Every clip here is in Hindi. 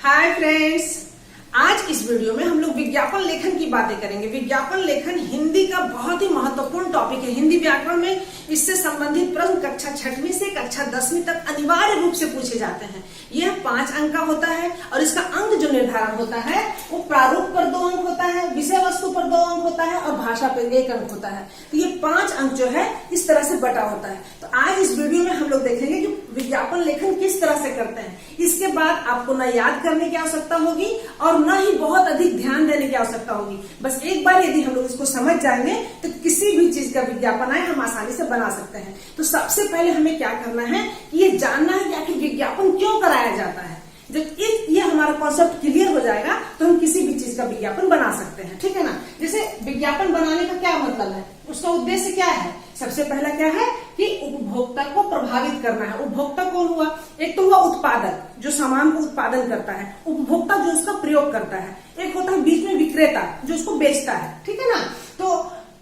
हाय फ्रेंड्स, आज इस वीडियो में हम लोग विज्ञापन लेखन की बातें करेंगे। विज्ञापन लेखन हिंदी का बहुत ही महत्वपूर्ण टॉपिक है। हिंदी व्याकरण में इससे संबंधित प्रश्न कक्षा 6वीं से कक्षा 10वीं तक अनिवार्य रूप से पूछे जाते हैं। यह 5 अंक का होता है और इसका अंक जो निर्धारण होता है वो प्रारूप पर 2 अंक होता है, विषय वस्तु पर 2 अंक होता है और भाषा पर 1 अंक होता है। तो ये 5 अंक जो है इस तरह से बटा होता है। तो आज इस वीडियो में हम लोग देखेंगे कि विज्ञापन लेखन किस तरह से करते हैं। इसके बाद आपको न याद करने की आवश्यकता होगी और न ही बहुत अधिक ध्यान देने की आवश्यकता होगी। बस एक बार यदि हम लोग इसको समझ जाएंगे तो किसी भी चीज का विज्ञापन है हम आसानी से बना सकते हैं। तो सबसे पहले हमें क्या करना है कि ये जानना है कि आखिर विज्ञापन क्यों कराया जाता है। जब ये हमारा कॉन्सेप्ट क्लियर हो जाएगा तो हम किसी भी चीज का विज्ञापन बना सकते हैं, ठीक है ना। जैसे विज्ञापन बनाने का क्या मतलब है, उसका उद्देश्य क्या है। सबसे पहला क्या है कि उपभोक्ता को प्रभावित करना है। उपभोक्ता कौन हुआ, एक तो हुआ उत्पादक जो सामान को उत्पादन करता है, उपभोक्ता जो उसका प्रयोग करता है, एक होता है बीच में विक्रेता जो उसको बेचता है, ठीक है ना। तो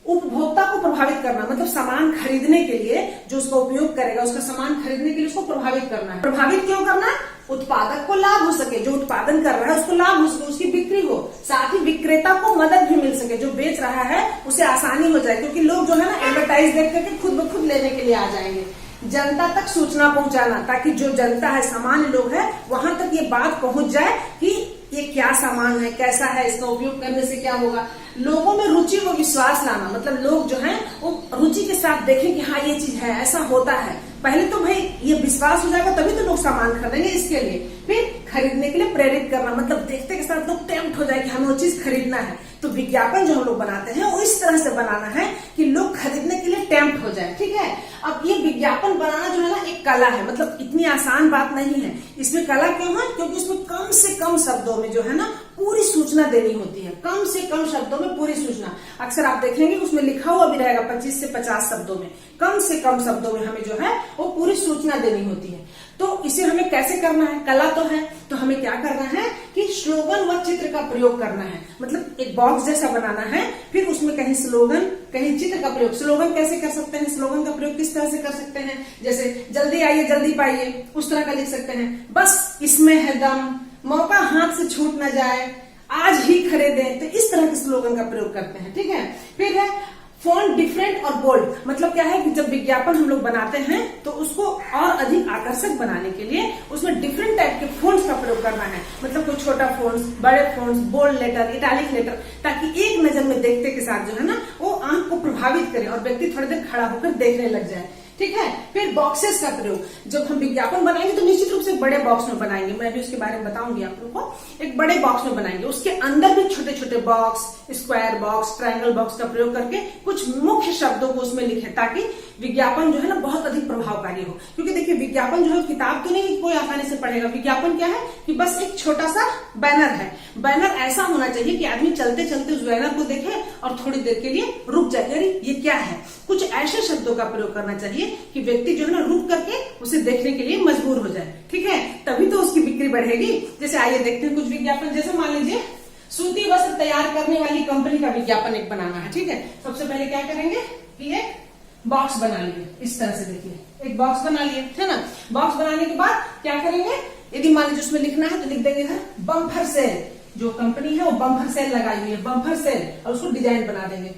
उपभोक्ता को प्रभावित करना मतलब सामान खरीदने के लिए जो उसका उपयोग करेगा, उसका सामान खरीदने के लिए उसको प्रभावित करना है। प्रभावित क्यों करना, उत्पादक को लाभ हो सके, जो उत्पादन कर रहा है उसको लाभ हो सके, उसकी बिक्री हो, साथ ही विक्रेता को मदद भी मिल सके, जो बेच रहा है उसे आसानी हो जाए, क्योंकि लोग जो है ना एडवर्टाइज देख करके खुद ब खुद लेने के लिए आ जाएंगे। जनता तक सूचना पहुंचाना ताकि जो जनता है, सामान्य लोग है, वहां तक ये बात पहुंच जाए कि ये क्या सामान है, कैसा है, इसका उपयोग करने से क्या होगा। लोगों में रुचि व विश्वास लाना मतलब लोग जो है वो रुचि के साथ देखें कि हाँ ये चीज है, ऐसा होता है। पहले तो भाई ये विश्वास हो जाएगा तभी तो लोग सामान खरीदेंगे, इसके लिए फिर खरीदने के लिए प्रेरित करना मतलब देखते के साथ लोग टेम्प्ट हो जाए कि हमें वो चीज खरीदना है। तो विज्ञापन जो हम लोग बनाते हैं वो इस तरह से बनाना है कि लोग खरीदने के लिए टेम्प्ट हो जाए, ठीक है। अब ये विज्ञापन बनाना जो है ना एक कला है, मतलब इतनी आसान बात नहीं है। इसमें कला क्यों है, क्योंकि इसमें कम से कम शब्दों में जो है ना पूरी सूचना देनी होती है। कम से कम शब्दों में पूरी सूचना, अक्सर आप देखेंगे उसमें लिखा हुआ भी रहेगा 25 से 50 शब्दों में। कम से कम शब्दों में हमें जो है वो पूरी सूचना देनी होती है। तो इसे हमें कैसे करना है, कला तो है, तो हमें क्या करना है कि स्लोगन व चित्र का प्रयोग करना है। मतलब एक बॉक्स जैसा बनाना है, फिर उसमें कहीं स्लोगन कहीं चित्र का प्रयोग। स्लोगन कैसे कर सकते हैं, स्लोगन का प्रयोग किस तरह से कर सकते हैं, जैसे जल्दी आइए जल्दी पाइए, उस तरह का लिख सकते हैं। बस इसमें है दम, मौका हाथ से छूट न जाए, आज ही खरीदें, तो इस तरह के स्लोगन का प्रयोग करते हैं, ठीक है। फिर है फॉन्ट डिफरेंट और बोल्ड, मतलब क्या है कि जब विज्ञापन हम लोग बनाते हैं तो उसको और अधिक आकर्षक बनाने के लिए उसमें डिफरेंट टाइप के फॉन्ट्स का प्रयोग करना है। मतलब कोई छोटा फॉन्ट्स, बड़े fonts, bold letter, italic letter, ताकि एक नजर में देखते के साथ जो है ना वो आंख को प्रभावित करे और व्यक्ति थोड़ी देर खड़ा होकर देखने लग जाए, ठीक है। फिर बॉक्सेस का प्रयोग, जब हम विज्ञापन बनाएंगे तो निश्चित रूप से बड़े बॉक्स में बनाएंगे, मैं भी उसके बारे में बताऊंगी आप लोगों को। एक बड़े बॉक्स में बनाएंगे, उसके अंदर भी छोटे छोटे box, square box, triangle box का प्रयोग करके कुछ मुख्य शब्दों को उसमें लिखें ताकि विज्ञापन जो है ना बहुत अधिक प्रभावकारी हो। क्योंकि देखिए विज्ञापन जो है किताब तो नहीं कोई आसानी से पढ़ेगा। विज्ञापन क्या है कि बस एक छोटा सा बैनर है। बैनर ऐसा होना चाहिए कि आदमी चलते चलते उस बैनर को देखे और थोड़ी देर के लिए रुक जाए, अरे ये क्या है। कुछ ऐसे शब्दों का प्रयोग करना चाहिए कि व्यक्ति जो है ना रुक करके उसे देखने के लिए मजबूर हो जाए, ठीक है, तभी तो उसकी बिक्री बढ़ेगी। जैसे आइए देखते हैं कुछ विज्ञापन। जैसे मान लीजिए सूती वस्त्र तैयार करने वाली कंपनी का विज्ञापन एक बनाना है, ठीक है। सबसे पहले क्या करेंगे कि एक बॉक्स बना लिए, इस तरह से देखिए एक बॉक्स बना लिए, है ना। बॉक्स बनाने के बाद क्या करेंगे, यदि मान लीजिए उसमें लिखना है तो लिख देंगे इधर बम्पर सेल, जो कंपनी है वो बम्पर सेल लगाई हुई है, बम्पर सेल, और उसको डिजाइन बना देंगे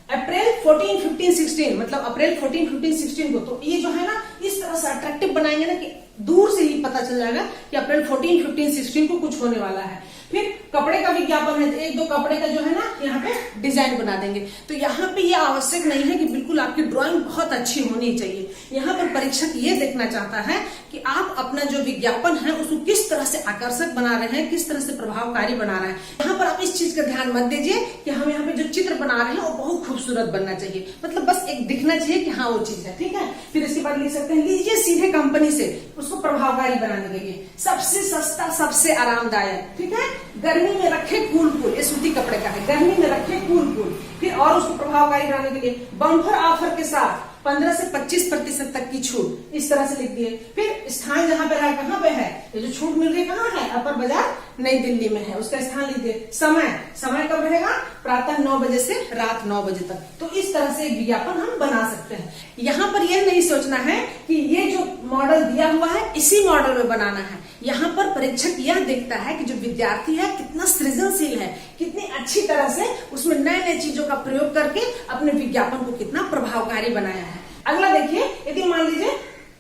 अप्रैल 14, 15, 16, मतलब अप्रैल 14, 15, 16 को। तो ये जो है ना इस तरह से अट्रैक्टिव बनाएंगे ना कि दूर से ही पता चल जाएगा कि अप्रैल 14, 15, 16 को कुछ होने वाला है। फिर कपड़े का विज्ञापन है तो 1-2 कपड़े का जो है ना यहाँ पे डिजाइन बना देंगे। तो यहाँ पे ये आवश्यक नहीं है कि बिल्कुल आपकी ड्राइंग बहुत अच्छी होनी चाहिए। यहाँ पर परीक्षक ये देखना चाहता है कि आप अपना जो विज्ञापन है उसको किस तरह से आकर्षक बना रहे हैं, किस तरह से प्रभावकारी बना रहे हैं। यहाँ पर आप इस चीज का ध्यान मत दीजिए कि हम यहाँ पे जो चित्र बना रहे हैं वो बहुत खूबसूरत बनना चाहिए, मतलब बस एक दिखना चाहिए कि हाँ वो चीज है, ठीक है। फिर इसके बाद लिख सकते हैं लीजिए सीधे कंपनी से, उसको प्रभावकारी बनाने के लिए सबसे सस्ता सबसे आरामदायक, ठीक है। गर्मी में रखे कूल कूल, ये सूती कपड़े का है, गर्मी में रखे कूल कूल। फिर और उसको प्रभावकारी बनाने के लिए बम्पर ऑफर के साथ 15 से 25% तक की छूट, इस तरह से लिख दिए। फिर स्थान जहाँ पे रहा कहाँ पे है, ये जो छूट मिल रही है कहाँ है, अपर बाजार नई दिल्ली में है, उसका स्थान लिख दिए। समय कब रहेगा, प्रातः 9 बजे से रात 9 बजे तक। तो इस तरह से एक विज्ञापन हम बना सकते हैं। यहाँ पर यह नहीं सोचना है कि ये जो मॉडल दिया हुआ है इसी मॉडल में बनाना है, यहाँ पर परीक्षक यह देखता है कि जो विद्यार्थी है कितना सृजनशील है, कितनी अच्छी तरह से उसमें नए नए चीजों का प्रयोग करके अपने विज्ञापन को कितना प्रभावकारी बनाया है। अगला देखिए, यदि मान लीजिए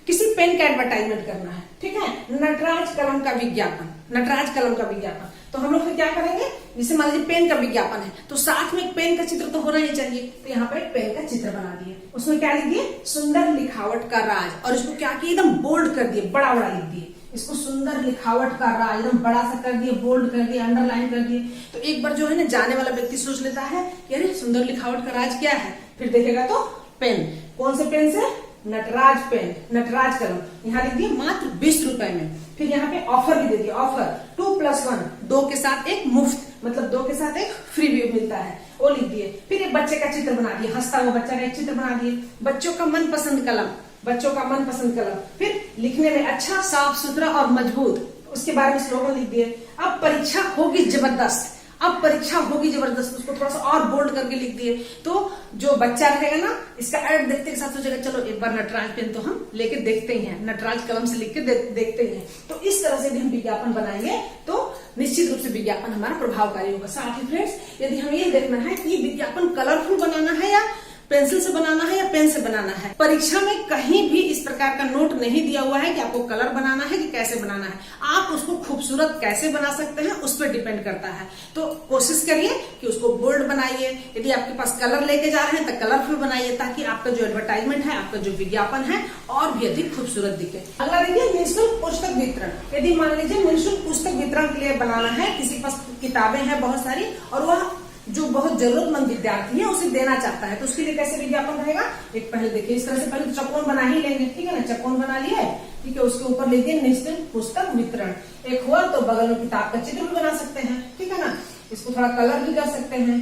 किसी पेन का एडवर्टाइजमेंट करना है, ठीक है, नटराज कलम का विज्ञापन, नटराज कलम का विज्ञापन, तो हम लोग फिर क्या करेंगे, जैसे मान लीजिए पेन का विज्ञापन है तो साथ में एक पेन का चित्र तो होना ही चाहिए, तो यहाँ पर एक पेन का चित्र बना दिए, उसमें क्या लिख दिए, सुंदर लिखावट का राज, और इसको क्या किए, एकदम बोल्ड कर दिए, बड़ा बड़ा लिख दिए, इसको सुंदर लिखावट का राज एकदम बड़ा सा कर दिए, बोल्ड कर दिए, अंडरलाइन कर दिए। तो एक बार जो है ना जाने वाला व्यक्ति सोच लेता है कि अरे सुंदर लिखावट का राज क्या है, फिर देखेगा तो पेन, कौन से पेन से, नटराज पेन, नटराज कलम, यहाँ लिख दिए मात्र 20 रुपए में। फिर यहाँ पे ऑफर भी दे दिया, ऑफर 2+1, 2 के साथ एक मुफ्त, मतलब 2 के साथ एक फ्री भी मिलता है, वो लिख दिए। फिर एक बच्चे का चित्र बना दिए, हंसता हुआ बच्चा का एक चित्र बना दिए, बच्चों का मनपसंद कलम, बच्चों का मनपसंद कलम, फिर लिखने में अच्छा, साफ सुथरा और मजबूत, उसके बारे में स्लोगन लिख दिए। अब परीक्षा होगी जबरदस्त, अब परीक्षा होगी जबरदस्त, उसको थोड़ा सा और बोल्ड करके लिख दिए। तो जो बच्चा रहेगा ना, इसका ऐड देखते के साथ सोचेगा चलो एक बार नटराज पेन तो हम लेके देखते ही हैं, नटराज कलम से लिख के देखते ही हैं। तो इस तरह से भी हम विज्ञापन बनाएंगे तो निश्चित रूप से विज्ञापन हमारा प्रभावकारी होगा। साथ ही फ्रेंड्स, यदि हमें ये देखना है कि विज्ञापन कलरफुल बनाना है या पेंसिल से बनाना है या पेन से बनाना है, परीक्षा में कहीं भी इस प्रकार का नोट नहीं दिया हुआ है कि आपको कलर बनाना है कि कैसे बनाना है। आप उसको खूबसूरत कैसे बना सकते हैं उस पर डिपेंड करता है। तो कोशिश करिए कि उसको बोल्ड बनाइए, यदि आपके पास कलर लेके जा रहे हैं तो कलरफुल बनाइए, ताकि आपका जो एडवर्टाइजमेंट है, आपका जो विज्ञापन है और भी अधिक खूबसूरत दिखे। अगला देखिए, निःशुल्क पुस्तक वितरण। यदि मान लीजिए निःशुल्क पुस्तक वितरण के लिए बनाना है, किसी पास किताबें हैं बहुत सारी और वह जो बहुत जरूरतमंद विद्यार्थी है उसे देना चाहता है, तो उसके लिए कैसे विज्ञापन रहेगा, एक पहले देखिए इस तरह से, पहले चौकोन बना ही लेंगे, ठीक है ना, चौकोन बना लिए, ठीक है, उसके ऊपर लिख दिए निःशुल्क पुस्तक वितरण। एक हुआ तो बगल में किताब का चित्र भी बना सकते हैं, ठीक है ना, इसको थोड़ा कलर भी कर सकते हैं,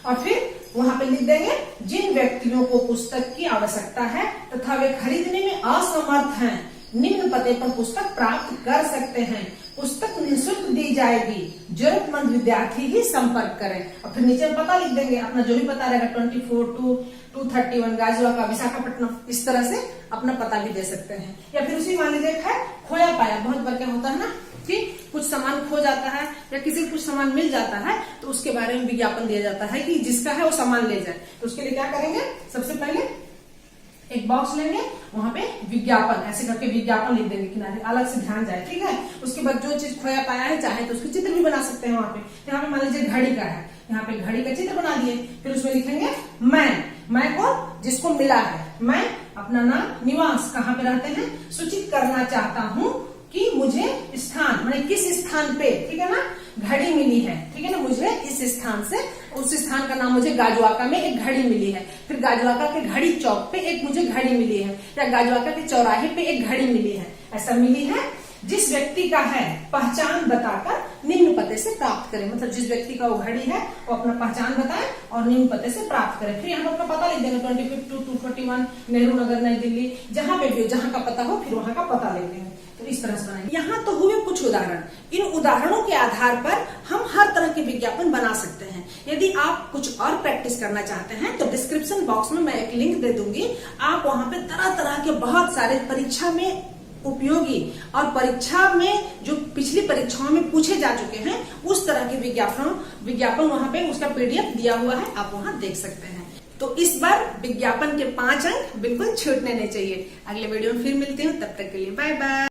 और फिर वहां पे लिख देंगे जिन व्यक्तियों को पुस्तक की आवश्यकता है तथा वे खरीदने में असमर्थ हैं, निम्न पते पर पुस्तक प्राप्त कर सकते हैं, पुस्तक निःशुल्क दी जाएगी, जरूरतमंद विद्यार्थी ही संपर्क करें। और फिर नीचे पता लिख देंगे अपना, जो भी पता रहेगा, 24-231 गाजियाबाद, विशाखापट्टनम, इस तरह से अपना पता भी दे सकते हैं। या फिर उसी मान लीजिए है खोया पाया, बहुत बार क्या होता है ना कि कुछ सामान खो जाता है या किसी को कुछ सामान मिल जाता है, तो उसके बारे में विज्ञापन दिया जाता है कि जिसका है वो सामान ले जाए। तो उसके लिए क्या करेंगे, सबसे पहले एक बॉक्स लेंगे, वहां पे विज्ञापन ऐसे करके विज्ञापन लिख देंगे किनारे, अलग से ध्यान जाए, ठीक है। उसके बाद जो चीज खोया पाया है, चाहे तो उसके चित्र भी बना सकते हैं वहां पे। यहाँ पे मान लीजिए घड़ी का है, यहाँ पे घड़ी का चित्र बना दिए, फिर उसमें लिखेंगे मैं को जिसको मिला है, मैं अपना नाम, निवास, कहाँ पे रहते हैं, सूचित करना चाहता हूँ कि मुझे स्थान, मैंने किस स्थान पे, ठीक है ना, घड़ी मिली है, ठीक है ना, मुझे इस स्थान से, उस स्थान का नाम मुझे गाजुआका में एक घड़ी मिली है, फिर गाजुआका के घड़ी चौक पे एक मुझे घड़ी मिली है, या गाजुआका के चौराहे पे एक घड़ी मिली है, ऐसा मिली है। जिस व्यक्ति का है पहचान बताकर निम्न पते से प्राप्त करें, मतलब जिस व्यक्ति का वो घड़ी है वो अपना पहचान बताए और निम्न पते से प्राप्त करें। फिर यहाँ अपना पता लिख देंगे 25-241 नेहरू नगर, नई दिल्ली, जहां पे भी जहां का पता हो फिर वहां का पता लिख देंगे। तो इस तरह से बनाएंगे। यहाँ तो हुए कुछ उदाहरण, इन उदाहरणों के आधार पर हम हर तरह के विज्ञापन बना सकते हैं। यदि आप कुछ और प्रैक्टिस करना चाहते हैं तो डिस्क्रिप्शन बॉक्स में मैं एक लिंक दे दूंगी, आप वहां पे तरह तरह के बहुत सारे परीक्षा में उपयोगी और परीक्षा में जो पिछली परीक्षाओं में पूछे जा चुके हैं उस तरह के विज्ञापन वहां पे उसका PDF दिया हुआ है, आप वहां देख सकते हैं। तो इस बार विज्ञापन के 5 अंक बिल्कुल छूटने नहीं चाहिए। अगले वीडियो में फिर मिलती हूँ, तब तक के लिए बाय बाय।